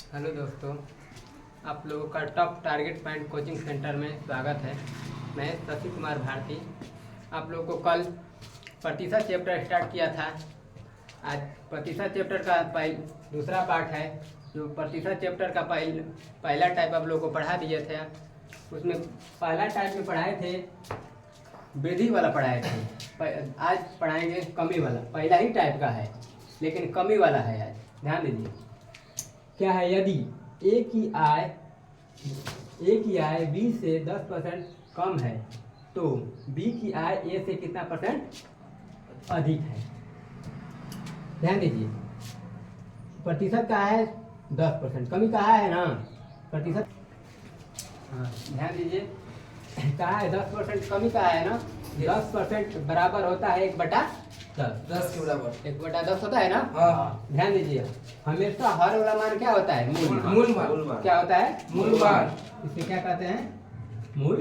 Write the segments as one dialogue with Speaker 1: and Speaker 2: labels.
Speaker 1: Hello दोस्तों, आप लोगों का top target point coaching centre में स्वागत है। मैं शशि कुमार भारती। आप लोगों को कल प्रतिशत चैप्टर स्टार्ट किया था। आज प्रतिशत चैप्टर का दूसरा पार्ट है। जो प्रतिशत चैप्टर का पहला टाइप आप लोगों को पढ़ा दिए थे। उसमें पहला टाइप में पढ़ाए थे, वृद्धि वाला पढ़ाए थे। आज पढ़ाएंगे कमी वाला। पहला ही टाइप का है लेकिन कमी वाला है। आज ध्यान दीजिए क्या है। यदि ए की आय बी से 10% कम है तो बी की आय ए से कितना परसेंट अधिक है। ध्यान दीजिए, प्रतिशत का है 10%, कमी कहा है ना प्रतिशत। हाँ ध्यान दीजिए, कहा है 10%, कमी कहा है ना। 10% बराबर होता है 1/10।
Speaker 2: 10 के बराबर
Speaker 1: 1/10 होता है ना।
Speaker 2: हाँ।
Speaker 1: ध्यान दीजिए, हमेशा हर वाला मान क्या होता है?
Speaker 2: मूल मान।
Speaker 1: क्या होता है?
Speaker 2: मूल मान।
Speaker 1: इसे क्या कहते हैं? मूल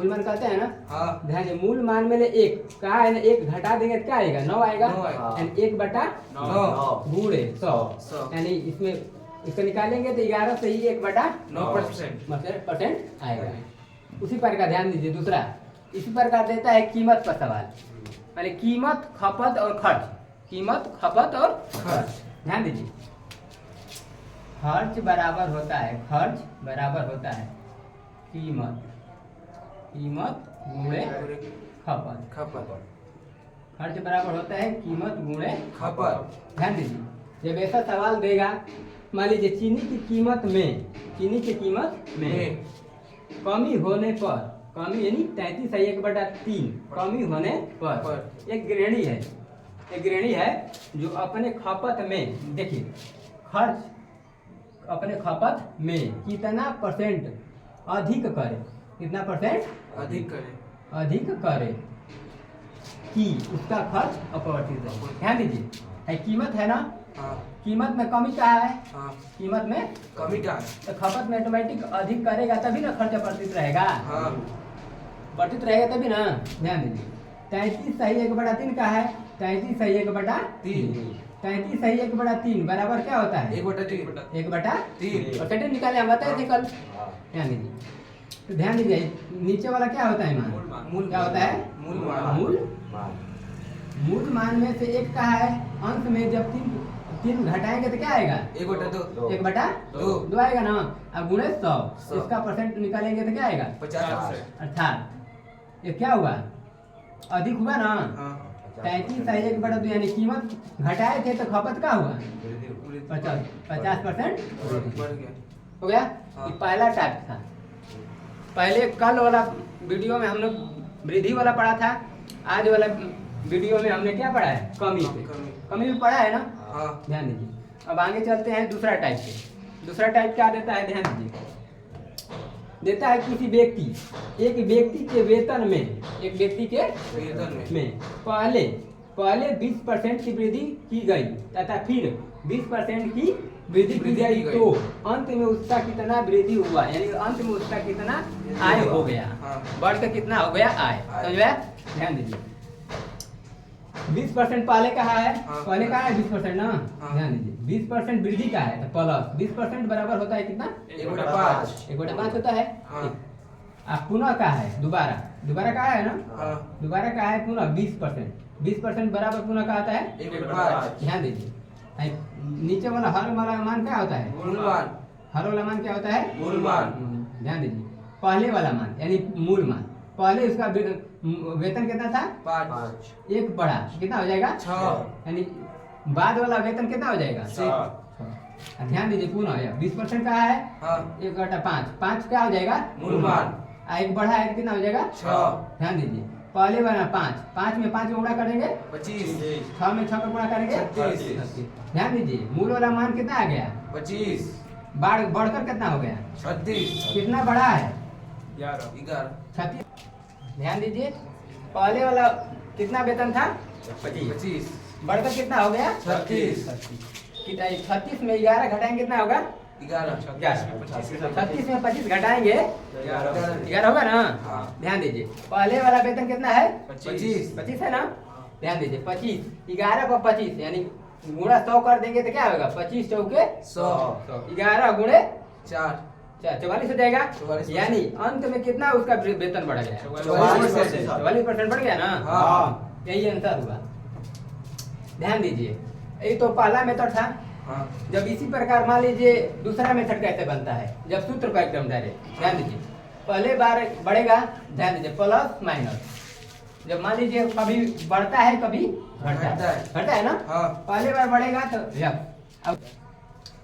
Speaker 1: मान कहते हैं ना।
Speaker 2: हाँ।
Speaker 1: ध्यान दीजिए, मूल मान में एक कहा है ना, एक घटा देंगे तो क्या आएगा? 9 आएगा।
Speaker 2: 9 आएगा।
Speaker 1: यानी 1/9 गुणे 100। यानी इसमें इसको निकालेंगे तो 11 से ही 1/9% आएगा। उसी प्रकार ध्यान दीजिए, दूसरा इसी प्रकार देता है कीमत पर सवाल। यानी कीमत, खपत और खर्च। कीमत, खपत और खर्च। ध्यान दीजिए, खर्च बराबर होता है कीमत गुणे खपत। खर्च बराबर होता है कीमत गुणे
Speaker 2: खपत।
Speaker 1: ध्यान दीजिए, जब ऐसा सवाल देगा, मान लीजिए चीनी की कीमत में कमी होने पर, कमी यानी 33 है 1/3, कमी होने पर एक गृहिणी है जो अपने खपत में, देखिए खर्च अपने खपत में कितना परसेंट अधिक करे, कितना परसेंट अधिक करे कि उसका खर्च अपरिवर्तित रहे। ध्यान दीजिए, है कीमत है ना।
Speaker 2: हाँ।
Speaker 1: कीमत में कमी क्या है?
Speaker 2: हाँ।
Speaker 1: कीमत में
Speaker 2: कमी क्या है?
Speaker 1: तो खपत में ऑटोमेटिक अधिक करेगा तभी ना खर्च अपरिवर्तित रहेगा।
Speaker 2: हाँ।
Speaker 1: वर्तित रहेगा तभी ना। ध्यान दीजिए, 33 सही 1/3 का है। 33 सही 1/3, 33 सही 1/3 बराबर क्या होता है? 1/3 परसेंटेज निकाले, हम बताए थे कल। ध्यान दीजिए, तो ध्यान दीजिए, नीचे वाला क्या होता है? मान। क्या होता है? मूल मान में से एक का है। अंत में जब तीन घटाएंगे तो क्या आएगा? 1/2 आएगा ना। अब गुणे 100, इसका परसेंट निकालेंगे तो क्या आएगा?
Speaker 2: 50।
Speaker 1: अर्थात ये क्या हुआ? अधिक हुआ ना। 33 सही 1/2, यानी कीमत घटाए थे तो खपत का हुआ 50% हो गया।
Speaker 2: हाँ।
Speaker 1: ये पहला टाइप था। पहले कल वाला वीडियो में हम लोग वृद्धि वाला पढ़ा था। आज वाला वीडियो में हमने क्या पढ़ा है? कमी में पढ़ा है ना।
Speaker 2: हाँ।
Speaker 1: ध्यान दीजिए, अब आगे चलते हैं दूसरा टाइप पे। दूसरा टाइप क्या देता है? ध्यान दीजिए, देता है किसी व्यक्ति, एक व्यक्ति के वेतन में पहले 20% की वृद्धि की गई तथा फिर 20% की वृद्धि की गई तो अंत में उसका कितना वृद्धि हुआ, यानी अंत में उसका कितना आय हो गया।
Speaker 2: हाँ।
Speaker 1: बढ़ कर कितना हो गया? आय। समझ गया? ध्यान दीजिए, 20% पहले कहा है।
Speaker 2: हाँ।
Speaker 1: पहले कहा है 20% ना।
Speaker 2: हाँ।
Speaker 1: ध्यान दीजिए, 20% वृद्धि का है तो प्लस 20% बराबर होता है कितना? 1/5 होता है।
Speaker 2: हाँ।
Speaker 1: अब पुनः का है, दोबारा का है ना।
Speaker 2: हाँ।
Speaker 1: दोबारा का है पुनः 20% बराबर पुनः का आता है
Speaker 2: 1/5।
Speaker 1: ध्यान दीजिए, नीचे वाला हर वाला मान क्या होता है? हर वाला मान क्या होता है?
Speaker 2: मूल मान।
Speaker 1: ध्यान दीजिए, पहले वाला मान यानी मूल मान, पहले उसका वेतन कितना था?
Speaker 2: 5।
Speaker 1: एक बढ़ा कितना हो जाएगा?
Speaker 2: 6।
Speaker 1: यानी बाद वाला वेतन कितना हो जाएगा?
Speaker 2: 6।
Speaker 1: ध्यान दीजिए, पुनः 20% का है।
Speaker 2: हाँ।
Speaker 1: 1/5 क्या हो जाएगा?
Speaker 2: मूल मान।
Speaker 1: एक बढ़ा है कितना हो जाएगा?
Speaker 2: 6।
Speaker 1: ध्यान दीजिए, पहले वाला 5 में 5 गुणा करेंगे
Speaker 2: 25।
Speaker 1: 6 में 6 का गुणा करेंगे
Speaker 2: 36।
Speaker 1: ध्यान दीजिए, मूल वाला मान कितना आ गया?
Speaker 2: 25।
Speaker 1: बढ़कर कितना हो गया?
Speaker 2: 36।
Speaker 1: कितना बढ़ा है?
Speaker 2: 11।
Speaker 1: 36। ध्यान दीजिए, पहले वाला कितना वेतन था?
Speaker 2: 25।
Speaker 1: बढ़कर कितना हो गया?
Speaker 2: 36।
Speaker 1: 36 में 11 घटाएंगे कितना होगा?
Speaker 2: 11।
Speaker 1: 36 में 25 घटाएंगे 11 होगा ना।
Speaker 2: हाँ।
Speaker 1: ध्यान दीजिए, पहले वाला वेतन कितना है?
Speaker 2: 25।
Speaker 1: 25 है ना। ध्यान दीजिए, 25 11 पर 25 यानी गुणा 100 कर देंगे तो क्या होगा? 25 चौके
Speaker 2: 100
Speaker 1: 11 गुणे
Speaker 2: 4
Speaker 1: 44 हो जाएगा।
Speaker 2: 44।
Speaker 1: यानी अंत में कितना उसका वेतन बढ़ गया?
Speaker 2: 44%।
Speaker 1: 44% बढ़ गया ना?
Speaker 2: हाँ।
Speaker 1: यही आंसर हुआ। ध्यान दीजिए, ये तो पहला मेथड था।
Speaker 2: हाँ।
Speaker 1: जब इसी प्रकार मान लीजिए दूसरा मेथड कैसे बनता है, जब सूत्र पर एकदम डायरेक्ट ध्यान दीजिए, पहले बार बढ़ेगा, ध्यान दीजिए प्लस माइनस, जब मान लीजिए कभी बढ़ता है कभी घटता है ना?
Speaker 2: हाँ।
Speaker 1: पहले बार बढ़ेगा तो अब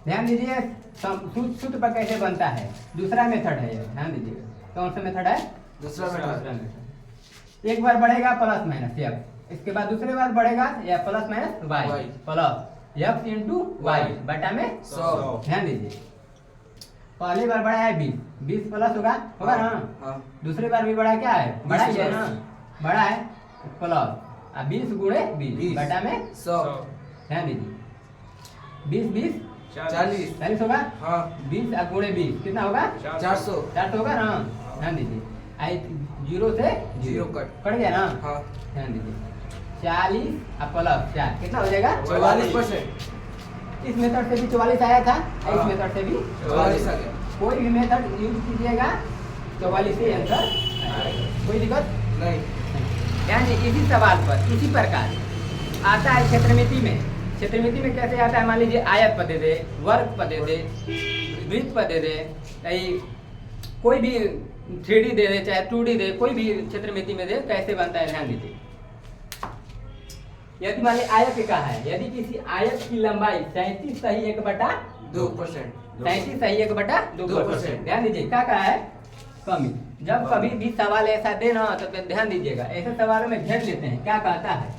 Speaker 1: ध्यान दीजिए सूत्र पर कैसे बनता है, दूसरा मेथड है ये, ध्यान दीजिएगा। कौन सा मेथड है?
Speaker 2: दूसरा मेथड।
Speaker 1: एक बार बढ़ेगा प्लस माइनस एफ, इसके बाद दूसरे बार बढ़ेगा या plus minus Y, plus F into Y बटा में
Speaker 2: 100।
Speaker 1: ध्यान दीजिए, पहली बार बढ़ा है 20 प्लस होगा ना?
Speaker 2: हाँ।
Speaker 1: दूसरी बार भी बढ़ा, क्या है? बढ़ा ही है ना, बढ़ा है प्लस 20 गुणे 20 बटा में
Speaker 2: 100।
Speaker 1: ध्यान दीजिए 20 40 होगा।
Speaker 2: हाँ।
Speaker 1: 20 गुणे 20 कितना होगा?
Speaker 2: 400
Speaker 1: होगा ना? ध्यान दीजिए, आई 0 से
Speaker 2: 0
Speaker 1: कट गया ना?
Speaker 2: हाँ।
Speaker 1: ध्यान दीजिए 40 प्लस 4 कितना हो जाएगा?
Speaker 2: 44%।
Speaker 1: इस मेथड से भी 44 आया था, इस मेथड से भी
Speaker 2: 44 आ गया।
Speaker 1: कोई भी मेथड यूज कीजिएगा 44 ही आंसर आएगा, कोई दिक्कत
Speaker 2: नहीं।
Speaker 1: यानी इसी सवाल पर इसी प्रकार आता है क्षेत्रमिति में। क्षेत्रमिति में कैसे आता है? मान लीजिए आयत पर दे दे, वर्ग पर दे दे, वृत्त पर दे दे, कोई भी 3D दे दे चाहे 2D दे, कोई भी क्षेत्रमिति में दे, कैसे बनता है ध्यान दीजिए। यदि मान लीजिए आयत कहा है, यदि किसी आयत की लंबाई 37 सही 1/2%, 37 सही 1/2%, ध्यान दीजिए क्या कहा है? कमी। जब कभी भी सवाल ऐसा देना तो ध्यान दीजिएगा, ऐसे सवालों में घेर लेते हैं, क्या कहता है?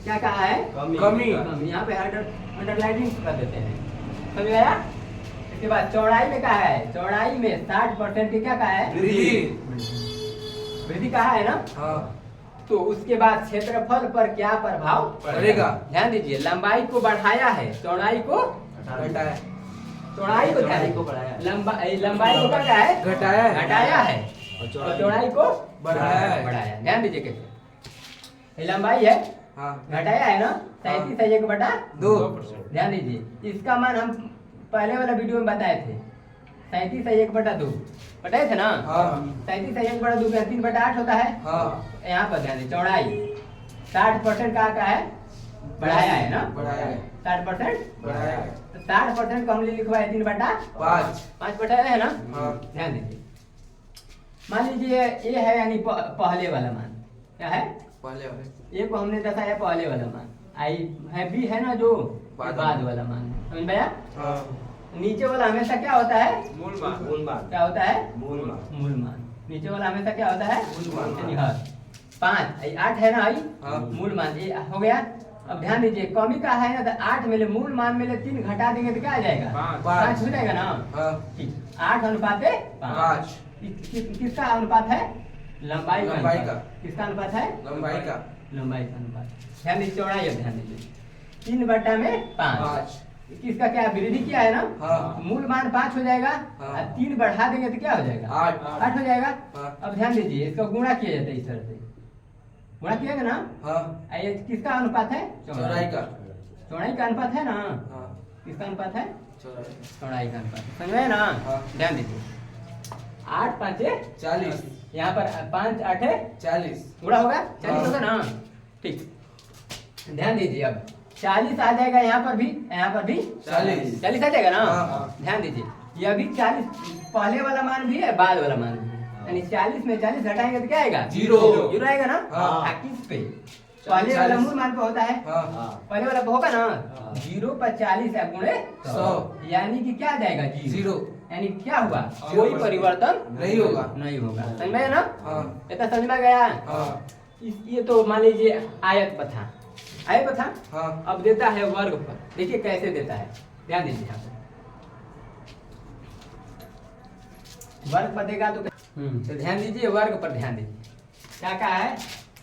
Speaker 1: क्या कहा है?
Speaker 2: कमी।
Speaker 1: यहाँ पे अंडरलाइनिंग कर देते हैं, समझ आया? इसके बाद चौड़ाई में कहा है, चौड़ाई में 60% की क्या कहा है? वृद्धि कहा है ना?
Speaker 2: हाँ।
Speaker 1: तो उसके बाद क्षेत्रफल पर क्या प्रभाव
Speaker 2: पड़ेगा?
Speaker 1: ध्यान दीजिए, लंबाई को बढ़ाया है, चौड़ाई को
Speaker 2: घटाया।
Speaker 1: चौड़ाई को बढ़ाया, लंबाई को क्या है? घटाया है, और चौड़ाई को बढ़ाया। ध्यान दीजिए कैसे, ये लंबाई है,
Speaker 2: हाँ।
Speaker 1: घटाया है ना? 37 है 1/2। ध्यान दीजिए, इसका मान हम पहले वाला वीडियो में बताए थे, 37 है 1/2 बताए थे ना? 37 है 1/2 का 3/8 होता है। यहाँ पर ध्यान दीजिए, चौड़ाई 60% का है, बढ़ाया है ना? 60%
Speaker 2: बढ़ाया है।
Speaker 1: तो 60% को हम लिखवाए 3/5 बताया है ना? ध्यान दीजिए, मान लीजिए ये है यानी पहले वाला मान, क्या है?
Speaker 2: पहले वाले।
Speaker 1: ये को हमने दर्शाया पहले वाला मान, आई है बी है ना जो बाद वाला मान, समझ में आया? नीचे वाला हमेशा क्या होता है?
Speaker 2: मूल मान।
Speaker 1: क्या होता है?
Speaker 2: मूल
Speaker 1: मान। नीचे वाला हमेशा क्या होता है?
Speaker 2: मूल मान।
Speaker 1: 5 8 है ना? आई
Speaker 2: हाँ।
Speaker 1: मूल मान ये हो गया। अब ध्यान दीजिए, कमी का है ना, तो 8 में ले मूल मान में ले 3 घटा देंगे तो क्या आ जाएगा? 5 हो जाएगा ना? ठीक, 8 अनुपात 5। किसका अनुपात है? लंबाई का। किसका अनुपात है?
Speaker 2: लंबाई का
Speaker 1: अनुपात। ध्यान दीजिए, चौड़ाई अब ध्यान दीजिए, 3/5। किसका क्या वृद्धि किया है ना?
Speaker 2: हाँ।
Speaker 1: मूल मान 5 हो जाएगा,
Speaker 2: हाँ।
Speaker 1: 3 बढ़ा देंगे तो क्या हो जाएगा? 8 हो जाएगा। अब ध्यान दीजिए, इसका गुणा किया जाता है, इस तरह से गुणा किया ना? ये किसका अनुपात है?
Speaker 2: चौड़ाई का
Speaker 1: अनुपात है ना? किसका अनुपात है? चौड़ाई का अनुपात, समझ में ना? ध्यान दीजिए, 8 5
Speaker 2: 40।
Speaker 1: यहाँ पर 5 8
Speaker 2: 40
Speaker 1: गुणा होगा, 40 होगा ना? ठीक, ध्यान दीजिए, अब 40 आ जाएगा, यहाँ पर भी 40 आ जाएगा ना? ध्यान दीजिए, यह भी 40 पहले वाला मान भी है, बाद वाला मान भी है, यानी 40 में 40 घटाएंगे तो क्या आएगा? 0 आएगा ना? किस पे? पहले वाला मूल मान पे होता है, पहले वाला पे होगा ना? 0 पर 40 है गुणे 100, यानी कि क्या आ जाएगा? 0। यानी क्या हुआ? कोई परिवर्तन नहीं होगा। समझ में ना? इतना समझ में गया? ये तो मान लीजिए आयत पर था, अब देता है वर्ग पर। देखिए कैसे देता है, ध्यान दीजिए, यहाँ पर वर्ग पर देगा तो ध्यान दीजिए, वर्ग पर ध्यान दीजिए, क्या कहा है?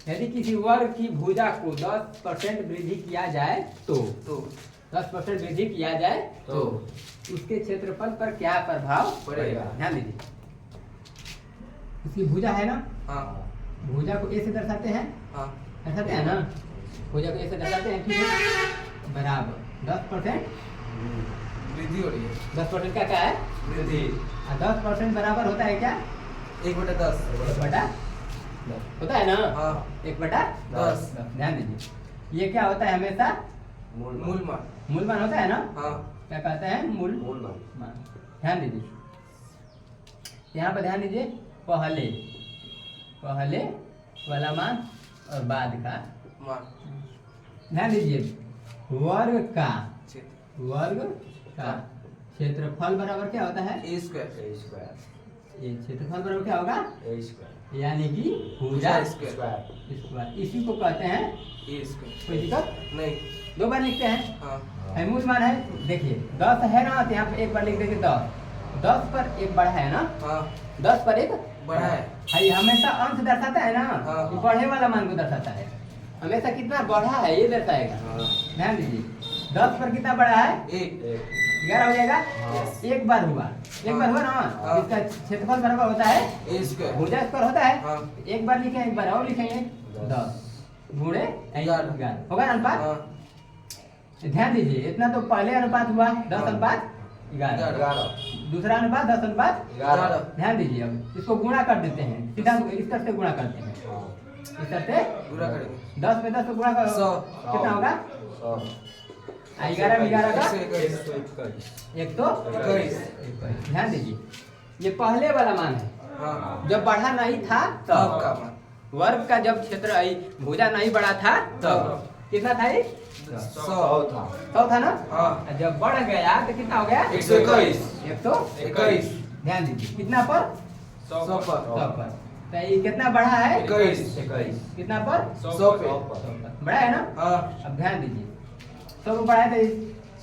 Speaker 1: यदि किसी वर्ग की भुजा को 10% वृद्धि किया जाए तो 10% वृद्धि किया जाए तो उसके क्षेत्रफल पर क्या प्रभाव पड़ेगा? ध्यान दीजिए, इसकी भुजा है ना? भुजा को ए से दर्शाते हैं, ना? भुजा को ए से दर्शाते हैं, ठीक है? बराबर 10%
Speaker 2: वृद्धि हो रही है।
Speaker 1: 10% क्या क्या है?
Speaker 2: वृद्धि
Speaker 1: 10% बराबर होता है क्या?
Speaker 2: 1/10।
Speaker 1: 1/10 होता है ना?
Speaker 2: हाँ
Speaker 1: 1/10। ध्यान दीजिए, ये क्या होता है हमेशा?
Speaker 2: मूल मान।
Speaker 1: मूलमान होता है ना?
Speaker 2: हाँ
Speaker 1: क्या कहते हैं? मूल मान। ध्यान दीजिए, यहाँ पर ध्यान दीजिए, पहले वाला मान और बाद का
Speaker 2: मान।
Speaker 1: ध्यान दीजिए, वर्ग का
Speaker 2: क्षेत्र
Speaker 1: क्षेत्रफल बराबर क्या होता है?
Speaker 2: A square.
Speaker 1: ये क्षेत्रफल बराबर क्या होगा? यानी कि भुजा स्क्वायर, इसी को कहते हैं।
Speaker 2: A square.
Speaker 1: कोई दिक्कत
Speaker 2: नहीं।
Speaker 1: दो बार लिखते हैं।
Speaker 2: हाँ
Speaker 1: मूल मान है, देखिए 10 है ना, तो यहाँ पे एक बार लिख देंगे 10 पर एक बढ़ा है ना,
Speaker 2: हाँ
Speaker 1: 10 पर एक
Speaker 2: बढ़ा है।
Speaker 1: ये हमेशा अंश दर्शाता है ना,
Speaker 2: हाँ।
Speaker 1: ये बढ़े वाला मान को दर्शाता है, हमेशा कितना बढ़ा है ये दर्शाएगा।
Speaker 2: हाँ।
Speaker 1: ध्यान दीजिए, 10 पर कितना बढ़ा है? 11 हो जाएगा। एक बार हुआ ना,
Speaker 2: हाँ।
Speaker 1: इसका क्षेत्रफल बराबर होता है
Speaker 2: A स्क्वायर।
Speaker 1: भुजा स्क्वायर होता है।
Speaker 2: हाँ।
Speaker 1: एक बार लिखे, एक बार और लिखेंगे, 10 गुणे 11 होगा ना अनुपात?
Speaker 2: हाँ
Speaker 1: ध्यान दीजिए, इतना तो पहले अनुपात हुआ 10:11, दूसरा अनुपात 10:11। ध्यान दीजिए, अब इसको गुणा कर देते हैं, सीधा इस तरह से गुणा करते हैं, इस तरह से
Speaker 2: पूरा करेंगे।
Speaker 1: 10 में 10 को गुणा करो,
Speaker 2: 100।
Speaker 1: कितना होगा? 11 में 11 का
Speaker 2: 121।
Speaker 1: ध्यान दीजिए, ये पहले वाला मान है,
Speaker 2: हाँ
Speaker 1: जब बढ़ा नहीं था
Speaker 2: तब का मान।
Speaker 1: वर्ग का जब क्षेत्र भुजा नहीं बढ़ा था तब कितना था? ये 100 था ना?
Speaker 2: हाँ।
Speaker 1: जब बढ़ गया तो कितना हो गया?
Speaker 2: 121।
Speaker 1: 121। ध्यान दीजिए, कितना पर?
Speaker 2: 100 पर।
Speaker 1: 100 पर। तो ये कितना बढ़ा है?
Speaker 2: 21।
Speaker 1: कितना पर?
Speaker 2: 100 पे।
Speaker 1: बढ़ा है ना?
Speaker 2: हाँ
Speaker 1: अब ध्यान दीजिए, 100 को बढ़ाए तो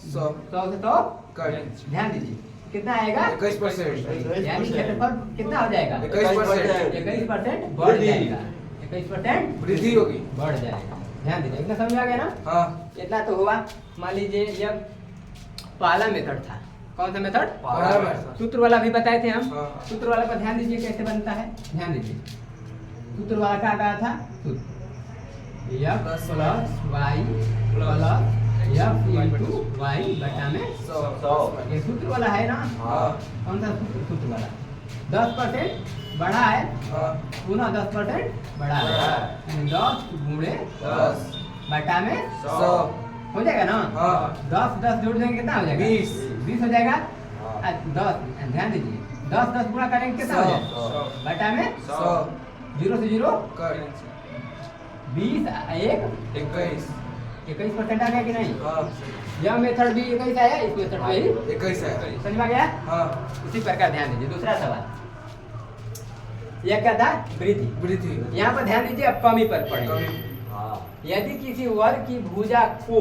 Speaker 2: 100
Speaker 1: 100 से तो
Speaker 2: कट।
Speaker 1: ध्यान दीजिए, कितना आएगा?
Speaker 2: 21%।
Speaker 1: यानी क्षेत्रफल कितना हो जाएगा?
Speaker 2: 21%।
Speaker 1: 21% बढ़ जाएगा, 21%
Speaker 2: वृद्धि होगी।
Speaker 1: बढ़ जाएगा। ध्यान दीजिए, इतना समझ आ गया ना?
Speaker 2: हाँ
Speaker 1: इतना तो हुआ। मान लीजिए जब पहला मेथड था, कौन सा मेथड?
Speaker 2: पहला मेथड।
Speaker 1: सूत्र वाला भी बताए थे हम।
Speaker 2: हाँ।
Speaker 1: सूत्र वाला पर ध्यान दीजिए कैसे बनता है। ध्यान दीजिए, सूत्र वाला क्या कहा था? सूत्र f plus y plus f into y बटा में
Speaker 2: 100।
Speaker 1: ये सूत्र वाला है ना?
Speaker 2: हाँ
Speaker 1: कौन सा सूत्र वाला? 10% बढ़ा है,
Speaker 2: हाँ
Speaker 1: पुनः 10% बढ़ा है, यानी 10 गुणे
Speaker 2: 10
Speaker 1: बटा में
Speaker 2: 100।
Speaker 1: हो जाएगा ना?
Speaker 2: हाँ
Speaker 1: 10 जोड़ देंगे कितना हो जाएगा? 20 हो जाएगा। 10 ध्यान दीजिए, 10 गुणा करेंगे कितना हो जाएगा? बटा में
Speaker 2: 100
Speaker 1: 0 से 0
Speaker 2: कट।
Speaker 1: 20 1
Speaker 2: 21।
Speaker 1: 21% आ गया कि नहीं?
Speaker 2: हाँ
Speaker 1: यह मेथड भी 21 आया, इस मेथड में ही
Speaker 2: 21 है।
Speaker 1: समझ में आ गया?
Speaker 2: हाँ
Speaker 1: इसी प्रकार ध्यान दीजिए, दूसरा सवाल यह क्या था?
Speaker 2: वृद्धि।
Speaker 1: यहाँ पर ध्यान दीजिए, अब कमी पर पढ़ेंगे।
Speaker 2: कमी।
Speaker 1: यदि किसी वर्ग की भुजा को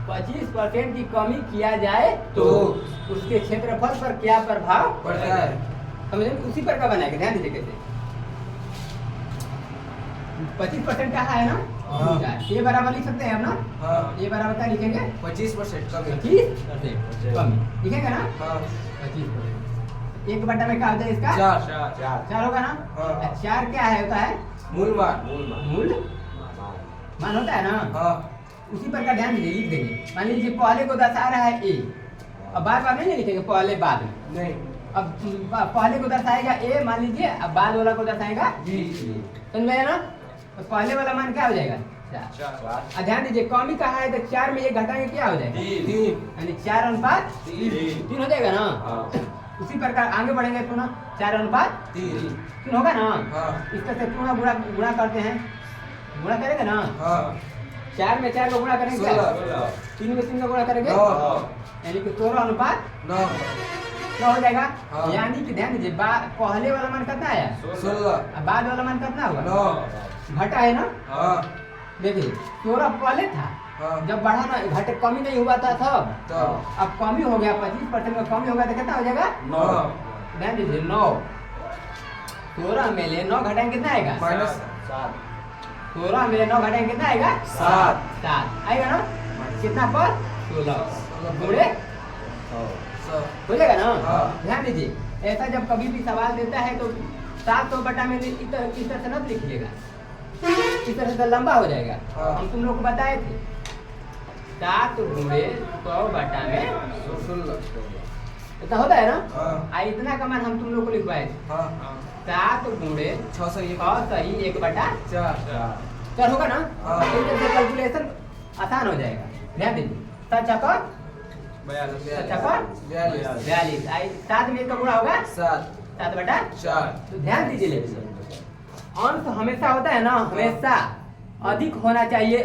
Speaker 1: 25% की कमी किया जाए तो उसके क्षेत्रफल पर क्या प्रभाव
Speaker 2: पड़ता है।
Speaker 1: समझे? उसी पर का बनाएगा। ध्यान दीजिए कैसे। 25% कहा है ना?
Speaker 2: हाँ।
Speaker 1: भुजा ये बराबर लिख सकते हैं हम ना?
Speaker 2: हाँ
Speaker 1: ये बराबर क्या लिखेंगे?
Speaker 2: 25% कमी।
Speaker 1: 25% कमी लिखेंगे ना?
Speaker 2: हाँ
Speaker 1: 25%। एक बटा में क्या होता है इसका? 4 होगा ना?
Speaker 2: हाँ।
Speaker 1: 4 क्या है? होता है
Speaker 2: मूल मान।
Speaker 1: मूल मान होता है ना?
Speaker 2: हाँ
Speaker 1: उसी पर का ध्यान दीजिए, लिख देंगे। मान लीजिए पहले को दर्शा रहा है ए, अब बार बार नहीं लिखेंगे, पहले बाद में।
Speaker 2: नहीं।
Speaker 1: अब पहले को दर्शाएगा ए मान लीजिए, अब बाद वाला को दर्शाएगा
Speaker 2: जी।
Speaker 1: समझ में आया ना? तो पहले वाला मान क्या हो जाएगा? 4। ध्यान दीजिए, कमी कहा है तो 4 में 1 घटाएंगे क्या हो जाएगा?
Speaker 2: 3।
Speaker 1: यानी 4:3 हो जाएगा ना? उसी प्रकार आगे बढ़ेंगे, पुनः 4:3 होगा ना?
Speaker 2: हाँ
Speaker 1: इस तरह से पुनः गुणा करते हैं, गुणा करेंगे ना?
Speaker 2: हाँ
Speaker 1: 4 में 4 को गुणा करेंगे क्या?
Speaker 2: 16।
Speaker 1: 3 में 3 का गुणा करेंगे
Speaker 2: 9।
Speaker 1: यानी कि 16:9 क्या हो जाएगा?
Speaker 2: हाँ।
Speaker 1: यानी कि ध्यान दीजिए, पहले वाला मान कितना आया?
Speaker 2: 16।
Speaker 1: अब बाद वाला मान कितना हुआ?
Speaker 2: 9।
Speaker 1: घटा है ना?
Speaker 2: हाँ
Speaker 1: देखिए 16 पहले था,
Speaker 2: हाँ
Speaker 1: जब बढ़ा ना घटे कमी नहीं हुआ था तब।
Speaker 2: तब।
Speaker 1: अब कमी हो गया, 25% में कमी हो गया तो कितना हो जाएगा?
Speaker 2: 9।
Speaker 1: ध्यान दीजिए 9। 16 में ले 9 घटाएंगे कितना आएगा?
Speaker 2: -7।
Speaker 1: 16 में 9 घटाएंगे कितना आएगा?
Speaker 2: 7
Speaker 1: आएगा ना? कितना पर? 16 गुणे हो जाएगा ना?
Speaker 2: हाँ।
Speaker 1: ध्यान दीजिए, ऐसा जब कभी भी सवाल देता है तो 700 बटा में इस तरह से न लिखिएगा, इस तरह से लंबा हो जाएगा।
Speaker 2: हाँ।
Speaker 1: हम तुम लोग को बताए थे 7 गुणे 100 बटा में
Speaker 2: 16।
Speaker 1: इतना होता है ना।
Speaker 2: हाँ।
Speaker 1: इतना का मान हम तुम लोग को लिखवाए थे।
Speaker 2: हाँ।
Speaker 1: 7 गुणे
Speaker 2: 6 सही
Speaker 1: 6 सही 1 बटा
Speaker 2: 4।
Speaker 1: 4 होगा ना।
Speaker 2: हाँ।
Speaker 1: तो इससे कैलकुलेशन आसान हो जाएगा। ध्यान दीजिए 7 चौका 42 आई 7 में इसका गुणा होगा 7 बटा
Speaker 2: 4।
Speaker 1: तो ध्यान दीजिए लेकिन अंश हमेशा होता है ना, हमेशा अधिक होना चाहिए,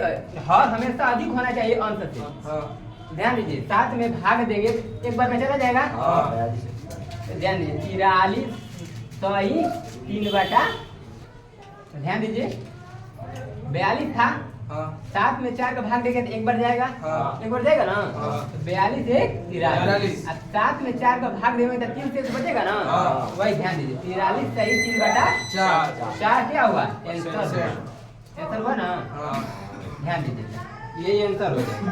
Speaker 1: हर हमेशा अधिक होना चाहिए अंश से।
Speaker 2: हाँ।
Speaker 1: ध्यान दीजिए 7 में भाग देंगे एक बार में चला जाएगा।
Speaker 2: हाँ।
Speaker 1: तो ध्यान दीजिए 43 सही 3 बटा, ध्यान दीजिए 42 था।
Speaker 2: हाँ।
Speaker 1: 7 में 4 का भाग देंगे तो एक बार जाएगा।
Speaker 2: हाँ।
Speaker 1: एक बार जाएगा ना।
Speaker 2: हाँ।
Speaker 1: 42 एक 43। अब 7 में 4 का भाग देंगे तो 3 से बचेगा ना।
Speaker 2: हाँ।
Speaker 1: वही ध्यान दीजिए 43 सही 3 बटा 4 क्या हुआ आंसर हुआ ना।
Speaker 2: हाँ।
Speaker 1: ध्यान दीजिए ये आंसर हो जाएगा।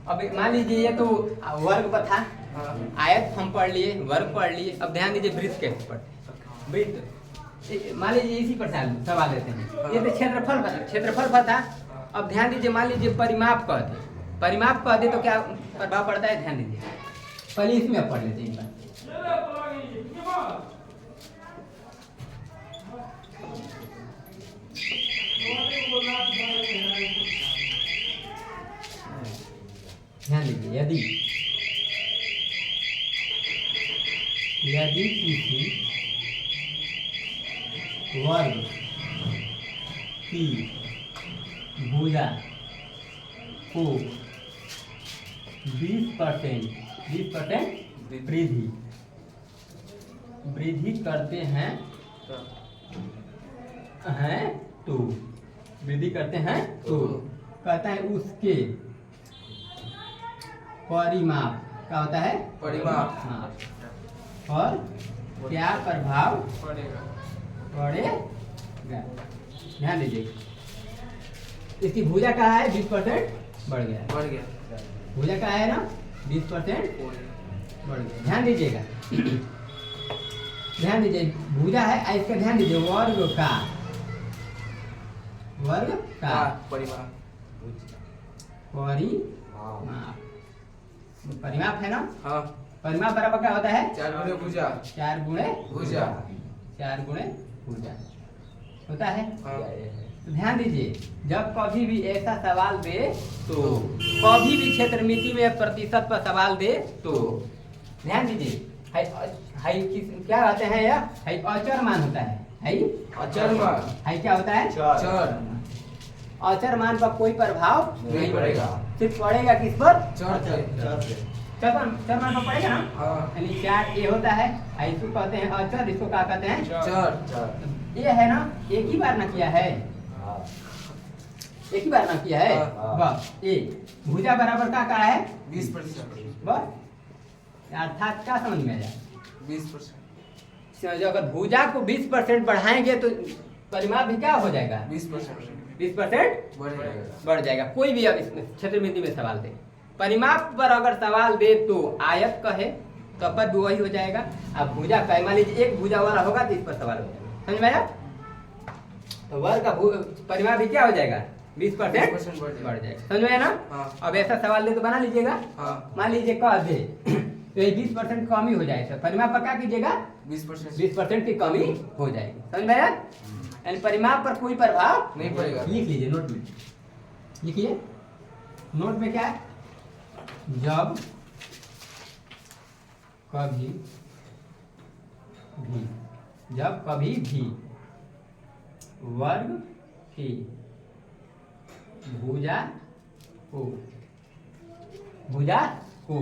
Speaker 1: अब मान लीजिए ये तो वर्ग पर था,
Speaker 2: हाँ।
Speaker 1: आयत हम पढ़ लिए, वर्ग पढ़ लिए। अब ध्यान दीजिए वृत्त कैसे पढ़ते हैं। वृत्त मान लीजिए इसी पर सवाल लेते हैं। ये तो क्षेत्रफल पर था। अब ध्यान दीजिए मान लीजिए परिमाप कह दे, परिमाप कह दे तो क्या प्रभाव पड़ता है। ध्यान दीजिए पहले इसमें अब पढ़ लेते हैं एक बार। ध्यान दीजिए यदि किसी वर्ग की भुजा को 20% वृद्धि करते हैं तो वृद्धि करते हैं तो कहता है उसके परिमाप क्या होता है, परिमाप और क्या प्रभाव पड़ेगा। ध्यान दीजिए इसकी भुजा कहा है 20% बढ़ गया। भुजा कहा है ना 20% बढ़ गया। ध्यान दीजिएगा ध्यान दीजिए भुजा है इसका ध्यान दीजिए वर्ग का परिमाप है ना।
Speaker 2: हाँ।
Speaker 1: परिमाप बराबर क्या होता है
Speaker 2: 4 गुणे भुजा
Speaker 1: 4 गुणे
Speaker 2: भुजा
Speaker 1: होता है।
Speaker 2: हाँ।
Speaker 1: तो ध्यान दीजिए जब कभी भी ऐसा सवाल दे तो कभी भी क्षेत्र मिति में प्रतिशत पर सवाल दे तो ध्यान दीजिए क्या कहते हैं यह अचर मान होता है।
Speaker 2: अचर मान
Speaker 1: क्या होता है
Speaker 2: चर।
Speaker 1: अचर मान पर कोई प्रभाव
Speaker 2: नहीं पड़ेगा,
Speaker 1: सिर्फ पड़ेगा किस पर
Speaker 2: चर
Speaker 1: मान पर पड़ेगा ना।
Speaker 2: हाँ।
Speaker 1: यानी 4 ये होता है इसको कहते हैं अचर, इसको क्या कहते हैं
Speaker 2: चर।
Speaker 1: ये है ना एक ही बार ना किया है, एक ही बार ना किया है।
Speaker 2: हाँ।
Speaker 1: बस ए भुजा बराबर का है
Speaker 2: 20%।
Speaker 1: बस अर्थात क्या समझ में आया
Speaker 2: 20%।
Speaker 1: अगर भुजा को 20% बढ़ाएंगे तो परिमाप भी क्या हो जाएगा 20% बढ़ जाएगा। कोई भी अब इसमें क्षेत्र मिति में सवाल दे परिमाप पर अगर सवाल दे तो आयत कहे तो पद भी वही हो जाएगा। अब भुजा कहे मान लीजिए एक भुजा वाला होगा तो इस पर सवाल हो जाएगा। समझ में आया। तो वर्ग का परिमाप भी क्या हो जाएगा 20% बढ़ जाएगा। समझ में आया ना।
Speaker 2: हाँ।
Speaker 1: अब ऐसा सवाल दे तो बना लीजिएगा।
Speaker 2: हाँ।
Speaker 1: मान लीजिए कह दे तो ये 20% कम ही हो जाए तो परिमाप पर क्या कीजिएगा 20% की कमी हो जाएगी। समझ में आया। यानी परिमाप पर कोई प्रभाव
Speaker 2: नहीं पड़ेगा।
Speaker 1: लिख लीजिए नोट में, लिखिए नोट में क्या है जब कभी भी वर्ग की भुजा को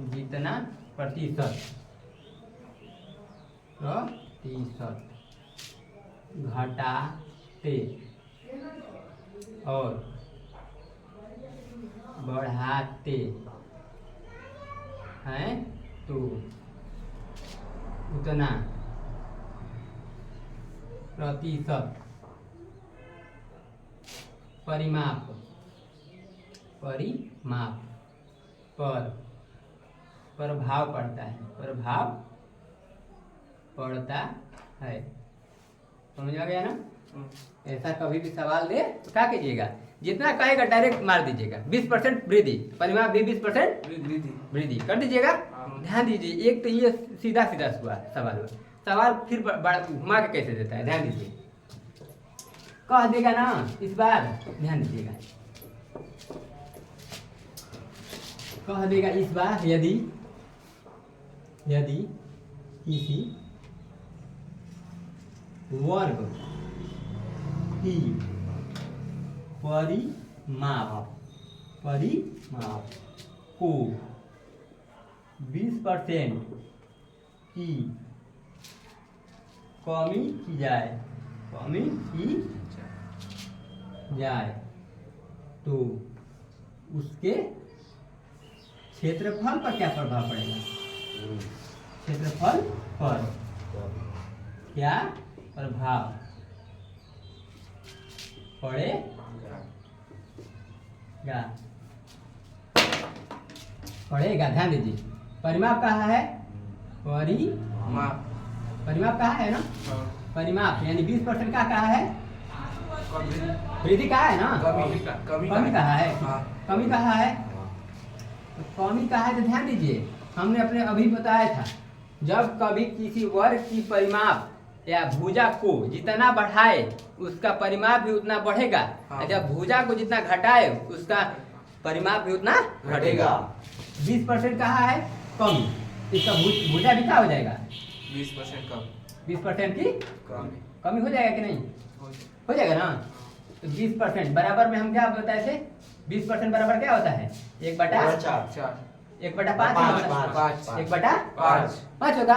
Speaker 1: जितना प्रतिशत घटाते और बढ़ाते हैं तो उतना प्रतिशत परिमाप पर प्रभाव पड़ता है। समझ आ गया ना। ऐसा कभी भी सवाल दे तो क्या कीजिएगा, जितना कहेगा डायरेक्ट मार दीजिएगा। 20% वृद्धि, परिमाप भी 20% वृद्धि कर दीजिएगा। ध्यान दीजिए, एक तो ये सीधा सीधा हुआ सवाल, सवाल फिर घुमा के कैसे देता है, ध्यान दीजिए। कह देगा ना इस बार, ध्यान दीजिएगा, कह देगा इस बार यदि किसी वर्ग की परिमाप को 20% की कमी की जाए तो उसके क्षेत्रफल पर क्या प्रभाव पड़ेगा? क्षेत्रफल पर क्या प्रभाव पड़ेगा? ध्यान दीजिए, परिमाप कहाँ है? परिमाप कहाँ है ना? परिमाप यानी 20% का कहाँ है? वृद्धि कहाँ है ना? कमी कहाँ है? कमी कहाँ है? तो कमी कहाँ है तो ध्यान दीजिए, हमने अपने अभी बताया था, जब कभी किसी वर्ग की परिमाप या भुजा को जितना बढ़ाए उसका परिमाप भी उतना बढ़ेगा, और जब भुजा को जितना घटाए उसका परिमाप भी उतना घटेगा। 20% कहाँ है? कमी, इसका भुजा भी क्या हो जाएगा?
Speaker 2: 20% कम,
Speaker 1: 20% की कमी हो जाएगा कि नहीं? हो जाएगा ना। तो 20% बराबर में हम क्या बताए थे? 20% बराबर क्या होता है? 1/4, 1/5, 1/5 होगा।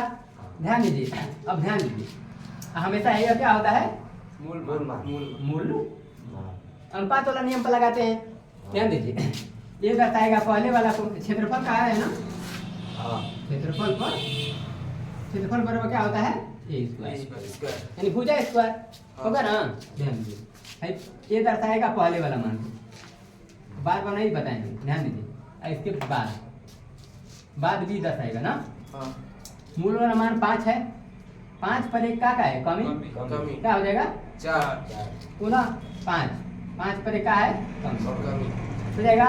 Speaker 1: ध्यान दीजिए, अब ध्यान दीजिए, हमेशा यह क्या होता है? मूल अनुपात वाला नियम पर लगाते हैं। ध्यान दीजिए, ये बताएगा पहले वाला को क्षेत्रफल कहा है ना? क्षेत्रफल बराबर क्या होता है? ए स्क्वायर, यानी भुजा स्क्वायर होगा ना। ध्यान दीजिए, ये दर्शाएगा पहले वाला मान, बार बार नहीं बताएंगे, ध्यान दीजिए। इसके बाद भी दर्शाएगा ना। मूल वाला मान 5 है, 5 पर एक का है? कमी क्या हो जाएगा?
Speaker 2: 4
Speaker 1: पुनः 5 पर एक का है? कमी हो जाएगा।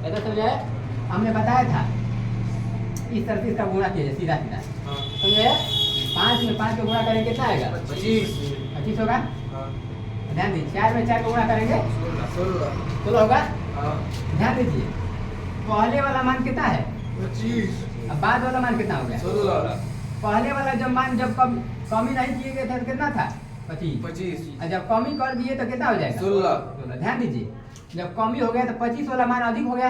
Speaker 1: ऐसा समझे? हमने बताया था इस तरह से इसका गुणा किया जाए, सीधा समझे? 5 में 5 को गुणा करेंगे कितना आएगा? 25 होगा। ध्यान दीजिए, 4 में 4 को गुणा करेंगे 16 होगा। ध्यान दीजिए, पहले वाला मान कितना है? 25। अब बाद वाला मान कितना हो गया? 16। पहले वाला जब कमी नहीं किए गए थे तो कितना था? 25। और जब कमी कर दिए तो कितना हो जाएगा? 16। ध्यान दीजिए, जब कमी हो गया तो 25 वाला मान अधिक हो गया।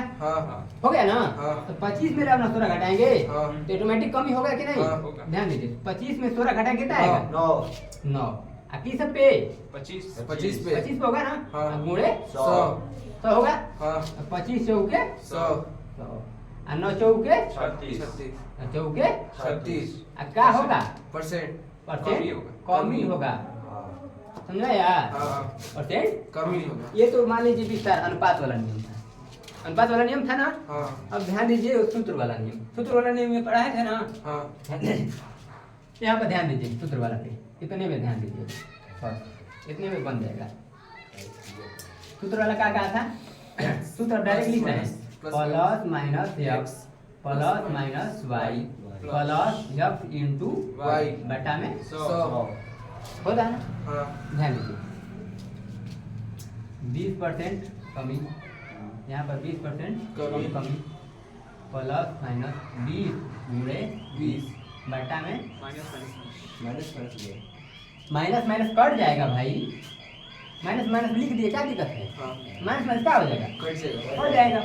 Speaker 1: हो गया ना। तो 25 में अपना 16 घटाएंगे तो ऑटोमेटिक कमी होगा कि नहीं? ध्यान दीजिए, 25 में 16 घटाएंगे कितना आएगा? 9। किस पे? 25 पे होगा ना। गुणे 100 होगा। 25 चौके 100, 9 चौके 36, क्या होगा? परसेंट कमी होगा। समझा यार? परसेंट कमी होगा। ये तो मान लीजिए विस्तार अनुपात वाला नियम था, अनुपात वाला नियम था ना। अब ध्यान दीजिए सूत्र वाला नियम में पढ़ाए थे ना। यहाँ पर ध्यान दीजिए, सूत्र वाला पे इतने में ध्यान दीजिए, इतने में बन जाएगा। सूत्र वाला क्या कहा था? सूत्र डायरेक्ट लिख रहे हैं, plus minus X plus minus Y plus F into Y बटा में 100 होता है ना। ध्यान दीजिए, 20% कमी, यहाँ पर 20% कमी प्लस माइनस 20 गुणे 20 बटा में माइनस कट जाएगा भाई। माइनस लिख दिए, क्या दिक्कत है? माइनस क्या हो जाएगा? कट जाएगा।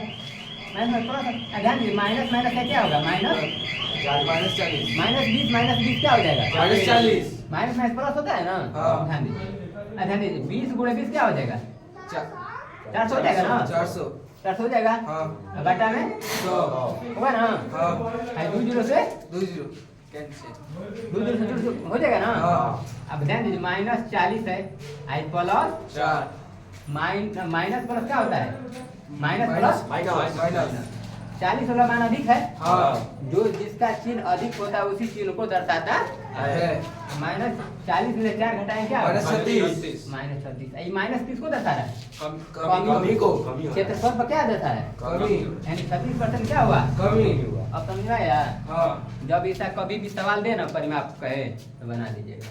Speaker 1: माइनस थोड़ा सा ध्यान दीजिए, माइनस का क्या होगा? माइनस 20 क्या हो जाएगा? माइनस प्लस होता है ना। ध्यान दीजिए, 20 गुणे 20 क्या हो जाएगा? 400 हो जाएगा ना। 400 हो जाएगा। बटा में 100 होगा ना। 2 जीरो से 2 जीरो हो जाएगा ना। अब ध्यान दीजिए, -40 है, आई प्लस 4 माइनस प्लस क्या होता है? माइनस 40 वाला मान अधिक है।
Speaker 2: हाँ।
Speaker 1: जो जिसका चिन्ह अधिक होता है उसी चिन्ह को दर्शाता
Speaker 2: है।
Speaker 1: -40 में 4 घटाएं क्या होगा?
Speaker 2: -36।
Speaker 1: -36। ये -30 किसको दर्शा रहा है?
Speaker 2: कमी को।
Speaker 1: क्षेत्रफल पर क्या दर्शा है?
Speaker 2: कमी।
Speaker 1: यानी 36% क्या हुआ?
Speaker 2: कमी।
Speaker 1: अब समझ में आया?
Speaker 2: हाँ।
Speaker 1: जब ऐसा कभी भी सवाल दे ना परिमाप कहे तो बना दीजिएगा,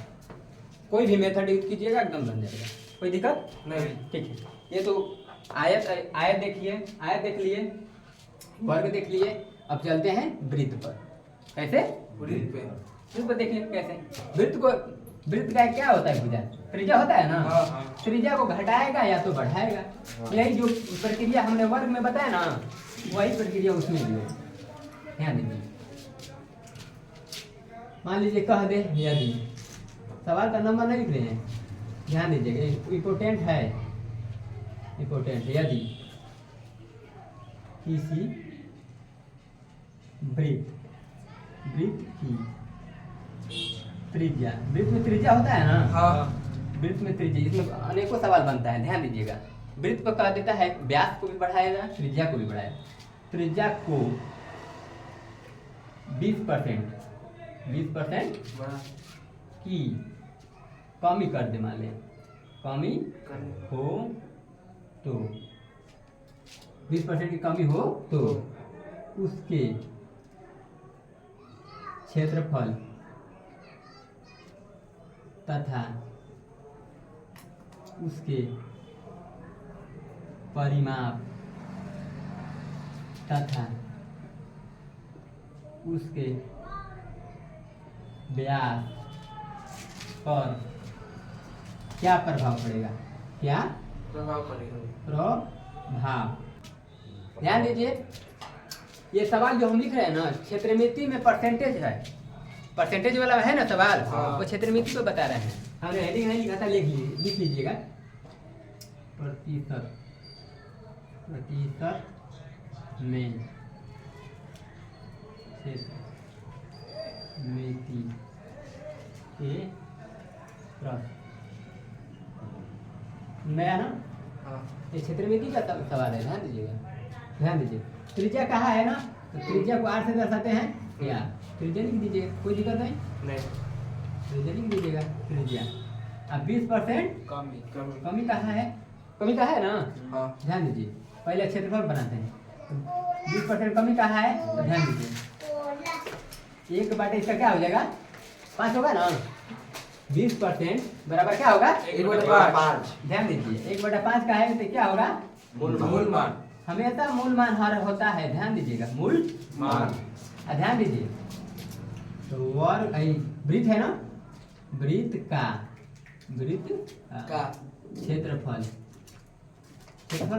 Speaker 1: कोई भी मेथड यूज कीजिएगा एकदम बन जाएगा, कोई दिक्कत
Speaker 2: नहीं।
Speaker 1: ठीक है। ये तो आयत आयत देखिए, आयत देख लिए, वर्ग देख लिए। अब चलते हैं वृत्त पर। कैसे?
Speaker 2: वृत्त पे।
Speaker 1: वृत्त पर देखिए कैसे। वृत्त का क्या होता है? भुजा त्रिज्या होता है ना।
Speaker 2: हाँ, हाँ।
Speaker 1: त्रिज्या को घटाएगा या तो बढ़ाएगा। यही जो प्रक्रिया हमने वर्ग में बताया ना, वही प्रक्रिया उसमें भी है। ध्यान दीजिए। मान लीजिए कह दे यदि, सवाल का नंबर नहीं लिख रहे हैं, ध्यान दीजिएगा, इम्पोर्टेंट है, इम्पोर्टेंट है। यदि किसी वृत्त की त्रिज्या, वृत्त में त्रिज्या होता है ना।
Speaker 2: हाँ।
Speaker 1: वृत्त में त्रिज्या, इसमें अनेकों सवाल बनता है, ध्यान दीजिएगा। वृत्त पर कह देता है व्यास को भी बढ़ाएगा, त्रिज्या को भी बढ़ाएगा। त्रिज्या को 20% की कमी कर दे, मान लें कमी हो तो 20% की कमी हो तो उसके क्षेत्रफल तथा उसके परिमाप तथा उसके व्यास पर क्या प्रभाव पड़ेगा? क्या
Speaker 2: प्रभाव पड़ेगा?
Speaker 1: प्रभाव। ध्यान दीजिए, ये सवाल जो हम लिख रहे हैं ना, क्षेत्रमिति में परसेंटेज है, परसेंटेज वाला है ना सवाल।
Speaker 2: हाँ।
Speaker 1: वो क्षेत्रमिति को बता रहे हैं। हमने हेडिंग नहीं लिखा था, लिख लीजिएगा। प्रतिशत में क्षेत्रमिति के प्रश्न। नया ना,
Speaker 2: हाँ।
Speaker 1: ये क्षेत्रमिति का सवाल है, ध्यान दीजिएगा, ध्यान दीजिए। त्रिज्या कहाँ है ना, तो त्रिज्या को r से दर्शाते हैं या त्रिज्या लिख दीजिए, कोई दिक्कत नहीं, त्रिज्या लिख दीजिएगा, त्रिज्या। अब 20%
Speaker 2: कमी।
Speaker 1: कमी कहाँ है? कमी कहाँ है ना,
Speaker 2: हाँ।
Speaker 1: ध्यान दीजिए। पहले क्षेत्रफल बनाते हैं, 20% कमी कहाँ है तो ध्यान दीजिए। 1/, इसका क्या हो जाएगा? 5 होगा ना। 20% बराबर क्या होगा?
Speaker 2: 1/5।
Speaker 1: ध्यान दीजिए, 1/5 का है तो क्या होगा?
Speaker 2: मूल मान।
Speaker 1: हमेशा मूल मान हर होता है, ध्यान दीजिएगा, मूल
Speaker 2: मान।
Speaker 1: ध्यान दीजिए। तो वर्ग वृत्त है ना, वृत्त का क्षेत्रफल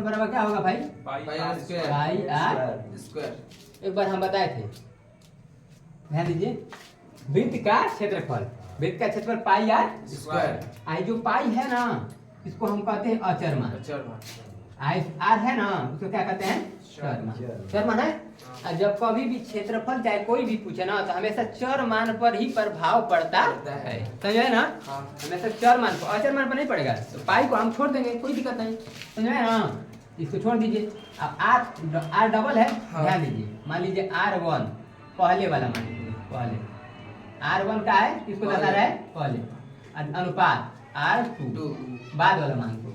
Speaker 1: बराबर क्या होगा भाई?
Speaker 2: पाई
Speaker 1: r
Speaker 2: स्क्वायर।
Speaker 1: एक बार हम बताए थे, ध्यान दीजिए। वृत्त का क्षेत्रफल पाई r
Speaker 2: स्क्वायर।
Speaker 1: आई जो पाई है ना, इसको हम कहते हैं अचर मान। आई आर है ना, उसको क्या कहते हैं? चर मान। चर मान है। और जब कभी भी क्षेत्रफल चाहे कोई भी पूछे ना, तो हमेशा चर मान पर ही प्रभाव पड़ता है, समझे ना।
Speaker 2: हाँ।
Speaker 1: हमेशा चर मान पर, अचर मान पर नहीं पड़ेगा। तो पाई को हम छोड़ देंगे, कोई दिक्कत नहीं, समझे ना। इसको छोड़ दीजिए। अब आर डबल है,
Speaker 2: हाँ।
Speaker 1: ध्यान दीजिए। मान लीजिए R1 पहले वाला, मान लीजिए पहले R1 का है, किसको बता रहा है? पहले। अनुपात R2 बाद वाला मान को,